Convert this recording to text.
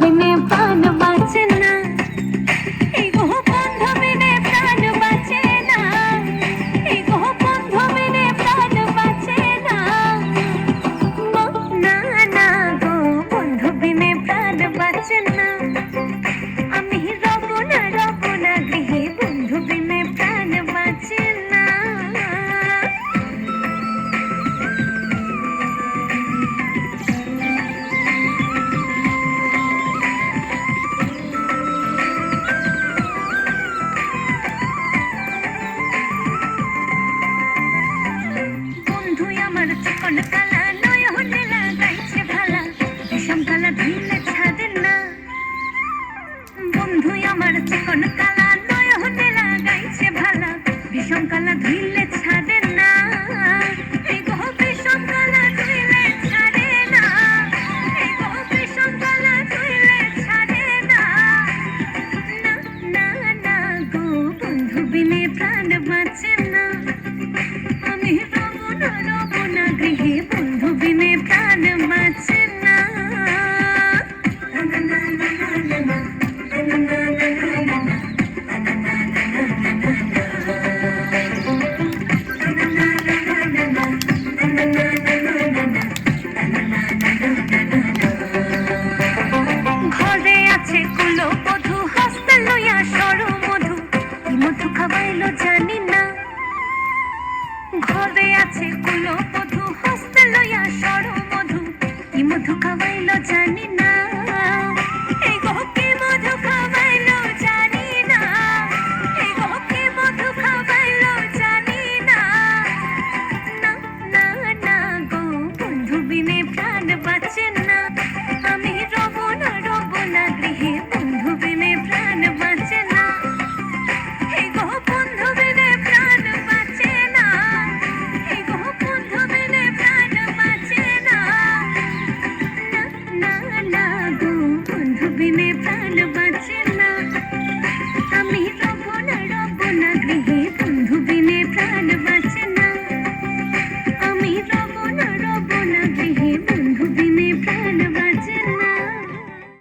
বিনে প্রাণ বাঁচে না, এই গো বন্ধু বিনে প্রাণ বাঁচে না, এই গো বন্ধু বিনে প্রাণ বাঁচে না। না না গো বন্ধু বিনে প্রাণ বাঁচে না, আমি রব না গৃহে বন্ধু বিনে প্রাণ বাঁচে না। বন্ধুই আমার চিকন কালা নয়নে লাগাইছে ভালা, বিষম কালা ধুইলে ছাড়ে না। বন্ধুই আমার চিকন কালা নয়নে লাগাইছে ভালা, বিষম কালা ধুইলে ছাড়ে না। এই গো বিষম কালা ধুইলে ছাড়ে না, এই গো বিষম কালা ধুইলে ছাড়ে না। না না না গো বন্ধু বিনে প্রাণ বাঁচে না, আমি রব না গৃহে বন্ধু বিনে প্রাণ বাঁচে না। ঘরে আছে কুলো বধূ, হস্তে লইয়া সরু মধু, কি মধু খাওয়াইলো জানি না। ঘরে আছে কুলো বধূ, হস্তে লইয়া সরু মধু, কি মধু খাওয়াইলো জানি না। এই গো কি মধু খাওয়াইলো জানি না, এই গো কি মধু খাওয়াইলো জানি না। না না না গো বন্ধু বিনে প্রাণ বাঁচে না, আমি রব না গৃহে বন্ধু বিনে প্রাণ বাঁচে না। এই গো বন্ধু বিনে প্রাণ বাঁচে না, এই গো বন্ধু বিনে প্রাণ বাঁচে না। না না না গো বন্ধু বিনে প্রাণ বাঁচে